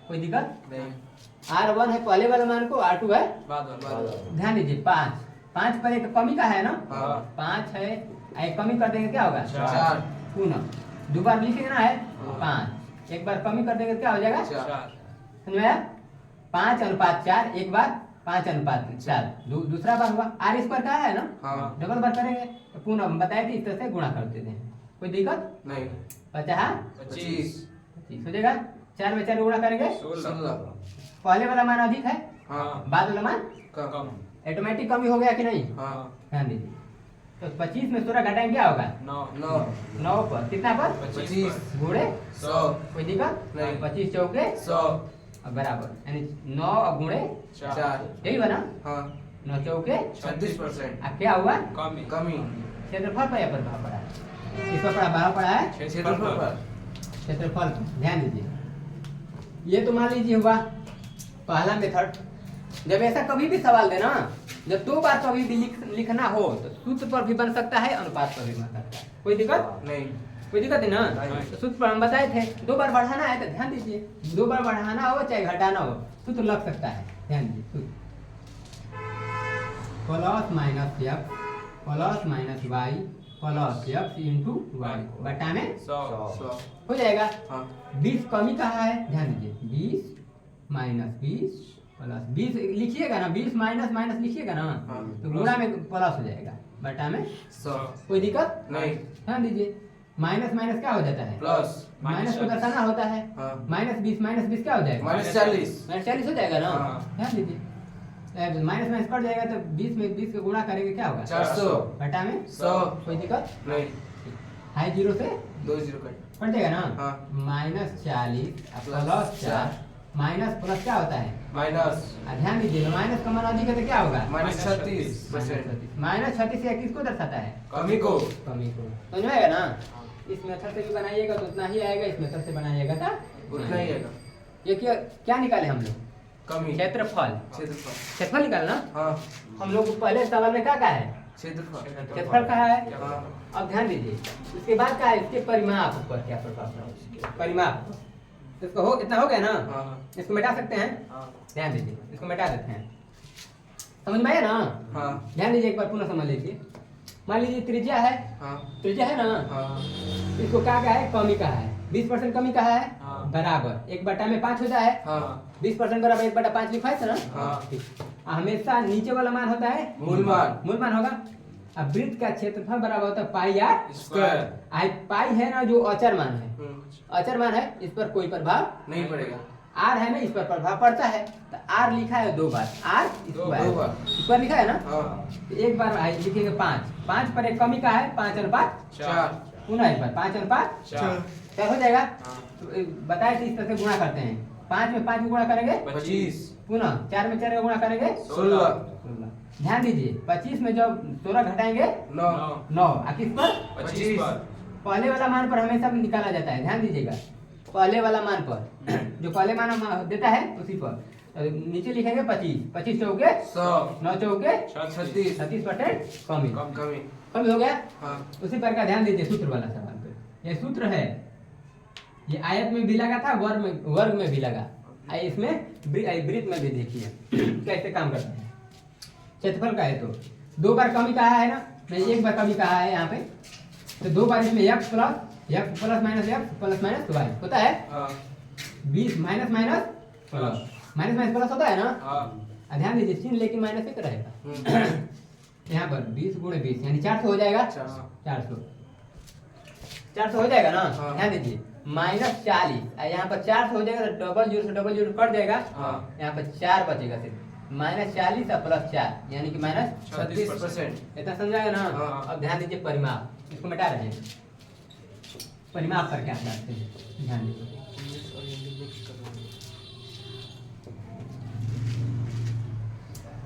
Speaker 1: कोई दिक्कत
Speaker 2: नहीं।
Speaker 1: R1 है पहले वाला मान को, R2 है
Speaker 2: बाद।
Speaker 1: ध्यान दीजिए। 5 पर एक कमी का है ना,
Speaker 2: हाँ।
Speaker 1: 5 है, एक कमी कर देंगे क्या होगा?
Speaker 2: 4।
Speaker 1: पुनः दो बार लिख देना है,
Speaker 2: हाँ।
Speaker 1: 5 एक बार कमी कर देंगे क्या हो जाएगा?
Speaker 2: 4।
Speaker 1: समझ में आया? 5/4 एक बार, 5/4 दूसरा बार हुआ। R स्क्वायर का है ना,
Speaker 2: हाँ।
Speaker 1: डबल बार करेंगे तो पुनः हम बताए थे इस तरह से गुणा कर देते हैं, कोई दिक्कत?
Speaker 2: नहीं।
Speaker 1: 25 हो जाएगा। 4 में 4 गुणा करेंगे,
Speaker 2: 16।
Speaker 1: पहले वाला मान अधिक है,
Speaker 2: हाँ।
Speaker 1: बाद वाला मान
Speaker 2: कम।
Speaker 1: ऑटोमेटिक कमी हो गया कि नहीं?
Speaker 2: हाँ।
Speaker 1: ध्यान दीजिए। तो 25 में 16 घटाएंगे क्या होगा?
Speaker 2: 9।
Speaker 1: 9 पर कितना पर?
Speaker 2: 25
Speaker 1: गुणे
Speaker 2: 100।
Speaker 1: कोई दिक्कत
Speaker 2: नहीं।
Speaker 1: 25 चौके
Speaker 2: 100।
Speaker 1: बराबर, यानी 9 गुणे
Speaker 2: 4।
Speaker 1: यही बना,
Speaker 2: हाँ।
Speaker 1: 9 चौके
Speaker 2: 36%।
Speaker 1: अब क्या हुआ?
Speaker 2: कमी।
Speaker 1: क्षेत्रफल पर या प्रभाव पड़ा है? किस पर प्रभाव पड़ा है?
Speaker 2: क्षेत्रफल पर।
Speaker 1: क्षेत्रफल। ध्यान दीजिए, ये तो मान लीजिए हुआ पहला मेथड। जब ऐसा कभी भी सवाल देना, जब 2 बार कभी भी लिखना हो तो सूत्र पर भी बन सकता है, अनुपात पर भी बन सकता है। कोई दिक्कत?
Speaker 2: नहीं।
Speaker 1: कोई दिक्कत है ना?
Speaker 2: नहीं।
Speaker 1: तो सूत्र पर हम बताए थे 2 बार बढ़ाना है तो ध्यान दीजिए, 2 बार बढ़ाना हो चाहे घटाना हो सूत्र लग सकता है। ध्यान दीजिए सूत्र plus minus X plus minus Y plus X into Y बटा में
Speaker 2: 100।
Speaker 1: हो जाएगा।
Speaker 2: हाँ
Speaker 1: 20 कमी कहाँ है? ध्यान दीजिए 20 माइनस 20 प्लस 20 लिखिएगा ना, 20 माइनस माइनस लिखिएगा ना
Speaker 2: हाँ।
Speaker 1: तो गुणा में प्लस हो जाएगा बटा में
Speaker 2: 100।
Speaker 1: कोई दिक्कत?
Speaker 2: नहीं।
Speaker 1: ध्यान दीजिए माइनस माइनस क्या हो जाता है?
Speaker 2: प्लस।
Speaker 1: माइनस को दर्शाना होता है।
Speaker 2: हाँ।
Speaker 1: माइनस 20 क्या हो जाएगा?
Speaker 2: -40।
Speaker 1: माइनस 40 हो जाएगा ना?
Speaker 2: हाँ।
Speaker 1: ध्यान दीजिए माइनस माइनस कट जाएगा तो 20 में 20 को गुणा करेंगे क्या होगा?
Speaker 2: 400
Speaker 1: बटा में
Speaker 2: 100।
Speaker 1: कोई दिक्कत?
Speaker 2: नहीं।
Speaker 1: हाई जीरो से
Speaker 2: 2 0 कट।
Speaker 1: कट जाएगा ना?
Speaker 2: हाँ।
Speaker 1: माइनस 40 प्लस 4 माइनस प्लस क्या होता है?
Speaker 2: माइनस।
Speaker 1: ध्यान दीजिए माइनस का मान अधिक है तो क्या होगा?
Speaker 2: -36%।
Speaker 1: माइनस 36 से किसको दर्शाता है?
Speaker 2: कमी को।
Speaker 1: कमी को। समझ में आएगा ना? इस मेथड से भी बनाइएगा तो उतना ही आएगा, इस मेथड से बनाइएगा तो
Speaker 2: उतना ही आएगा।
Speaker 1: ये क्या निकाले हम लोग?
Speaker 2: कमी।
Speaker 1: क्षेत्रफल।
Speaker 2: क्षेत्रफल।
Speaker 1: क्षेत्रफल निकालना।
Speaker 2: हाँ
Speaker 1: हम लोग पहले सवाल में क्या कहा है?
Speaker 2: क्षेत्रफल।
Speaker 1: क्षेत्रफल कहा है।
Speaker 2: हाँ
Speaker 1: अब ध्यान दीजिए उसके बाद क्या है? इसके परिमाप पर क्या प्रभाव पड़ा? परिमाप इसको हो इतना हो गया ना?
Speaker 2: हाँ
Speaker 1: इसको मिटा सकते हैं। ध्यान दीजिए इसको मिटा देते हैं। समझ में आया ना?
Speaker 2: हाँ
Speaker 1: ध्यान दीजिए एक बार पुनः समझ लीजिए। मान लीजिए त्रिज्या है,
Speaker 2: हाँ
Speaker 1: त्रिज्या है ना?
Speaker 2: हाँ
Speaker 1: इसको क्या कहा है? कमी कहा है। 20% कमी कहा है
Speaker 2: हाँ।
Speaker 1: बराबर 1 बटा में 5 होता है।
Speaker 2: हाँ
Speaker 1: 20% बराबर 1 बटा 5 लिखा है ना?
Speaker 2: हाँ।
Speaker 1: ठीक। हमेशा नीचे वाला मान होता है
Speaker 2: मूल मान।
Speaker 1: मूल मान होगा। अब वृत्त का क्षेत्रफल बराबर होता है पाई आर
Speaker 2: स्क्वायर।
Speaker 1: आई पाई है ना जो अचर मान है,
Speaker 2: हम्म,
Speaker 1: अचर मान है इस पर कोई प्रभाव
Speaker 2: नहीं पड़ेगा।
Speaker 1: आर है ना इस पर प्रभाव पड़ता है तो आर लिखा है 2 बार आर
Speaker 2: दो बार।
Speaker 1: स्क्वायर लिखा है ना?
Speaker 2: हाँ
Speaker 1: तो एक बार आई लिखेंगे 5 पर एक कमी का है 5 अनुपात
Speaker 2: 4।
Speaker 1: पुनः एक बार 5 अनुपात
Speaker 2: 4।
Speaker 1: क्या हो जाएगा?
Speaker 2: हाँ।
Speaker 1: तो बताए थे इस तरह से गुणा करते हैं। 5 में 5 को गुणा करेंगे
Speaker 2: 25।
Speaker 1: पुनः 4 में 4 का गुणा करेंगे
Speaker 2: 16।
Speaker 1: ध्यान दीजिए 25 में जब 16 घटाएंगे
Speaker 2: 9।
Speaker 1: 9 किस पर?
Speaker 2: 25 पर।
Speaker 1: पहले वाला मान पर हमेशा निकाला जाता है। ध्यान दीजिएगा पहले वाला मान पर जो पहले मान हम देता है उसी पर तो नीचे लिखेंगे 25 चौके
Speaker 2: 100।
Speaker 1: 9 चौके
Speaker 2: 36।
Speaker 1: 36% कमी
Speaker 2: कमी।
Speaker 1: कमी हो गया।
Speaker 2: हाँ
Speaker 1: उसी पर का ध्यान दीजिए सूत्र वाला सवाल पे। ये सूत्र है, ये आयत में भी लगा था, वर्ग में भी लगा। इसमें वृत्त में भी देखिए कैसे काम करते हैं। क्षेत्रफल का है तो 2 बार कमी कहा है ना, मैं 1 बार कमी कहा है यहाँ पे तो 2 बार इसमें x प्लस माइनस वाई होता है।
Speaker 2: हाँ
Speaker 1: 20 माइनस माइनस प्लस होता है ना?
Speaker 2: हाँ।
Speaker 1: ध्यान दीजिए चिन्ह लेकिन माइनस एक रहेगा।
Speaker 2: हम्म,
Speaker 1: यहाँ पर 20 गुणे 20 यानी 400 हो जाएगा।
Speaker 2: 400।
Speaker 1: 400 हो जाएगा ना?
Speaker 2: हाँ।
Speaker 1: ध्यान दीजिए -40 यहाँ पर 400 हो जाएगा तो डबल जीरो कट जाएगा।
Speaker 2: हाँ।
Speaker 1: यहाँ पर 4 बचेगा सिर्फ -40 और प्लस 4 यानी कि माइनस
Speaker 2: 36%।
Speaker 1: इतना समझाएगा ना?
Speaker 2: हाँ।
Speaker 1: अब ध्यान दीजिए परिमाप इसको मिटा रहे हैं। परिमाप पर क्या करते हैं ध्यान दीजिए।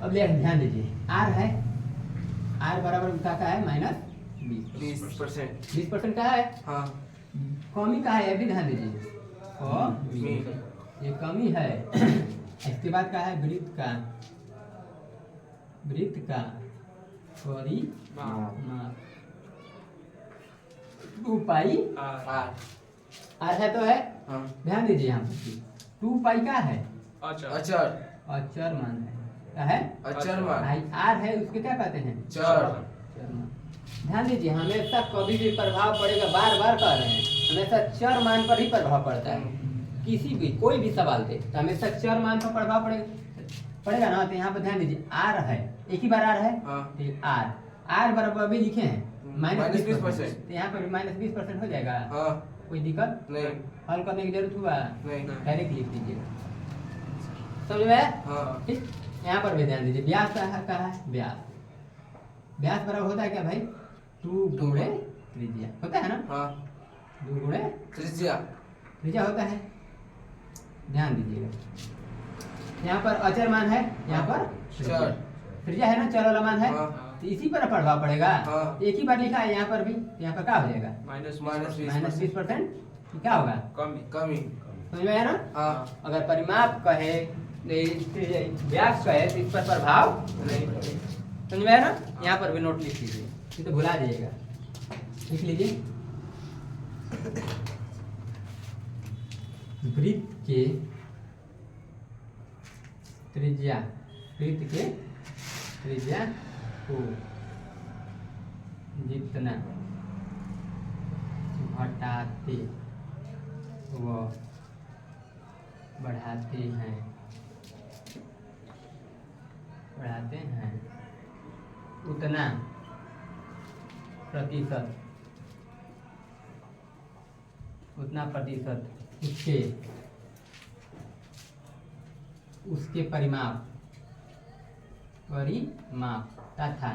Speaker 1: अब ध्यान दीजिए आर है, आर बराबर क्या का है? -20
Speaker 2: 20%।
Speaker 1: 20% का है।
Speaker 2: हाँ
Speaker 1: कमी का है ये भी ध्यान दीजिए। कमी ये कमी है। इसके बाद का है वृत्त का परिमाप 2 पाई आर है तो है।
Speaker 2: हाँ
Speaker 1: ध्यान दीजिए यहाँ पर 2 पाई का है
Speaker 2: अचर।
Speaker 1: अचर मान है क्या है?
Speaker 2: अचर मान।
Speaker 1: आई आर है उसके क्या कहते हैं?
Speaker 2: चर।
Speaker 1: ध्यान दीजिए हमेशा कभी भी प्रभाव पड़ेगा, बार बार कह रहे हैं हमेशा चर मान पर ही प्रभाव पड़ता है। किसी भी कोई भी सवाल दे तो हमेशा चर मान पर प्रभाव पड़ेगा ना? तो यहाँ पर ध्यान दीजिए आर है, एक ही बार आर है
Speaker 2: हाँ।
Speaker 1: तो आर बराबर अभी लिखे हैं
Speaker 2: -20%।
Speaker 1: तो यहाँ पर -20% हो जाएगा।
Speaker 2: हाँ
Speaker 1: कोई दिक्कत
Speaker 2: नहीं।
Speaker 1: हल करने की जरूरत हुआ?
Speaker 2: नहीं।
Speaker 1: डायरेक्ट लिख दीजिएगा। समझ में आया?
Speaker 2: हाँ
Speaker 1: ठीक। यहाँ पर भी ध्यान दीजिए व्यास का है व्यास बराबर होता है क्या भाई? 2 गुणे त्रिज्या होता है ना?
Speaker 2: हाँ
Speaker 1: 2 गुणे त्रिज्या होता है। ध्यान दीजिएगा यहाँ पर अचर मान है, यहाँ पर
Speaker 2: चर।
Speaker 1: त्रिज्या है ना, चर वाला मान है।
Speaker 2: हाँ।
Speaker 1: तो इसी पर प्रभाव पड़ेगा।
Speaker 2: हाँ।
Speaker 1: एक ही बार लिखा है यहाँ पर भी, यहाँ पर क्या हो जाएगा?
Speaker 2: -20%।
Speaker 1: -20% क्या होगा?
Speaker 2: कमी।
Speaker 1: समझ में आया ना?
Speaker 2: हाँ
Speaker 1: अगर परिमाप कहे व्यास का है तो इस पर प्रभाव नहीं पड़ेगा। समझ में आया ना? यहाँ पर भी नोट लिख लीजिए, नहीं तो भुला जाइएगा। लिख लीजिए, वृत्त के त्रिज्या, वृत्त के त्रिज्या को जितना घटाते व बढ़ाते हैं उतना प्रतिशत उसके परिमाप तथा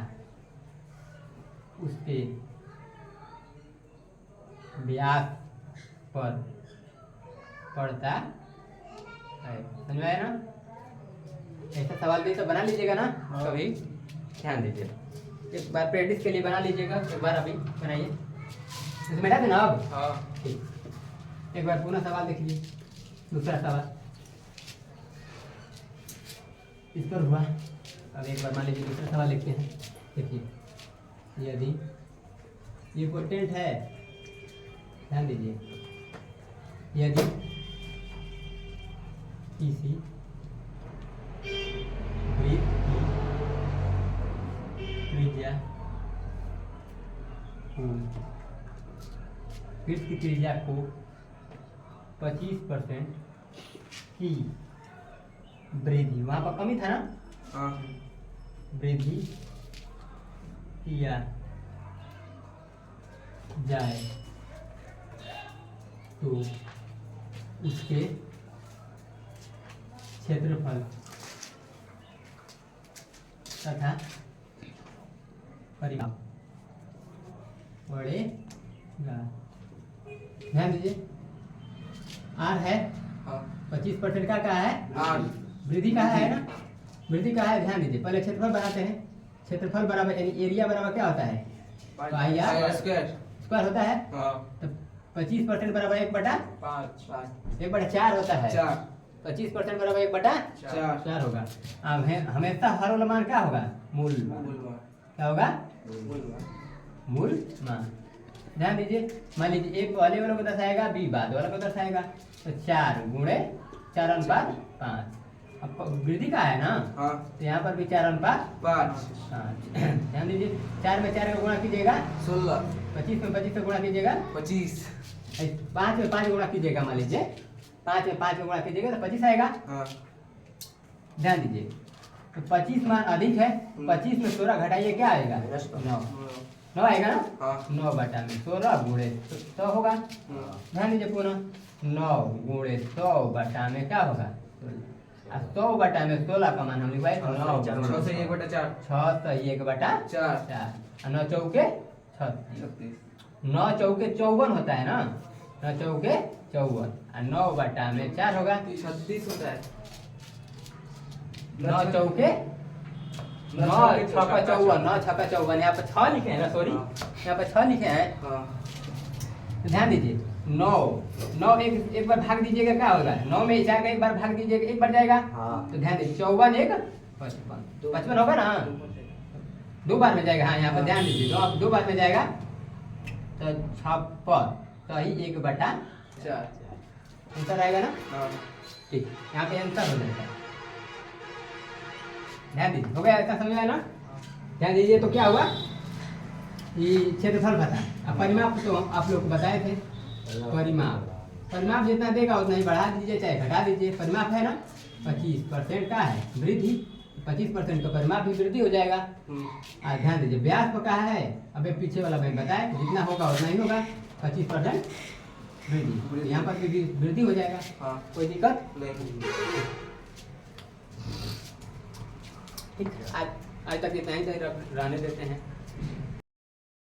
Speaker 1: उसके व्यास पर पड़ता है। समझ में आया ना? ऐसा सवाल भी तो बना लीजिएगा ना कभी, ध्यान दीजिए। एक बार प्रैक्टिस के लिए बना लीजिएगा, एक बार अभी बनाइए। इसमें बैठा थे ना अब?
Speaker 2: हाँ।
Speaker 1: ठीक, एक बार पुनः सवाल देख लीजिए। दूसरा सवाल इस पर हुआ। अब एक बार मान लीजिए दूसरा सवाल लिखते हैं। देखिए, यदि ये इम्पोर्टेंट है, ध्यान दीजिए। यदि किसी वृत्त की त्रिज्या को 25% की वृद्धि, वहाँ पर कमी था ना?
Speaker 2: हाँ।
Speaker 1: वृद्धि किया जाए तो उसके क्षेत्रफल तथा परिमाप बढ़ेगा। ध्यान दीजिए, आर है,
Speaker 2: हाँ।
Speaker 1: 25% का है,
Speaker 2: आर
Speaker 1: वृद्धि का है ना? वृद्धि का है, ध्यान दीजिए। पहले क्षेत्रफल बनाते हैं। क्षेत्रफल बराबर यानी एरिया बराबर क्या होता है? पाई आर स्क्वायर होता है।
Speaker 2: हाँ।
Speaker 1: तो 25% बराबर 1/4 होता है। 25% बराबर 1/4 होगा। अब हमेशा हर वाला मान क्या होगा? मूल क्या होगा? मूल मान। ध्यान दीजिए, मान लीजिए एक पहले वाले को दर्शाएगा, बी बाद वाला को दर्शाएगा। तो 4 गुणे 4/5। अब वृद्धि का है ना?
Speaker 2: हाँ।
Speaker 1: तो यहाँ पर भी 4/5। ध्यान दीजिए, 4 में 4 का गुणा कीजिएगा
Speaker 2: 16।
Speaker 1: 25 में 25 का गुणा कीजिएगा
Speaker 2: 25।
Speaker 1: 5 में 5 गुणा कीजिएगा। मान लीजिए 5 में 5 गुणा कीजिएगा तो 25 आएगा।
Speaker 2: हाँ।
Speaker 1: ध्यान दीजिए, तो 25 मान अधिक है। 25 में 16 घटाइए, क्या आएगा? 9 आएगा ना?
Speaker 2: हाँ।
Speaker 1: 9/16 गुणे 100 होगा। ध्यान दीजिए, पुनः 9 गुणे 100 बटा में क्या होगा? 100 बटा में 16 का मान हम लिखवाए 9
Speaker 2: 6 से 1/4।
Speaker 1: 6 तो 1/4। 9 चौके 36। 9 चौके 54 होता है ना? 9 चौके 54 और 9 बटा में 4 होगा
Speaker 2: 36 होता है।
Speaker 1: 9 चौके 9 छक्का 54। 9 छक्का 54, यहाँ पर 6 लिखे हैं ना? सॉरी, यहाँ पर 6 लिखे हैं।
Speaker 2: हाँ।
Speaker 1: तो ध्यान दीजिए, 9 एक बार भाग दीजिएगा, क्या होगा? 9 में जाकर एक बार भाग दीजिएगा, एक बार जाएगा। तो ध्यान दीजिए, 54 1 55 होगा ना? 2 बार में जाएगा। हाँ, यहाँ पर ध्यान दीजिए, 2 बार में जाएगा तो 56 तो ही 1/4 आंसर आएगा ना?
Speaker 2: हाँ।
Speaker 1: ठीक, यहाँ पे आंसर हो जाएगा। ध्यान दीजिए, हो गया? ऐसा समझ में आया ना? ध्यान दीजिए, तो क्या हुआ? ये क्षेत्रफल बता, अब परिमाप तो आप लोग को बताए थे। परिमाप जितना देगा उतना ही बढ़ा दीजिए चाहे घटा दीजिए। परिमाप है ना 25% का है वृद्धि, 25% का परिमाप भी वृद्धि हो जाएगा। ध्यान दीजिए, व्यास पर कहा है, अब पीछे वाला मैं बताए जितना होगा उतना ही होगा। 25% वृद्धि, यहाँ पर भी वृद्धि हो जाएगा।
Speaker 2: हाँ।
Speaker 1: कोई दिक्कत
Speaker 2: नहीं।
Speaker 1: ठीक, आज तक इतना ही रहने देते हैं।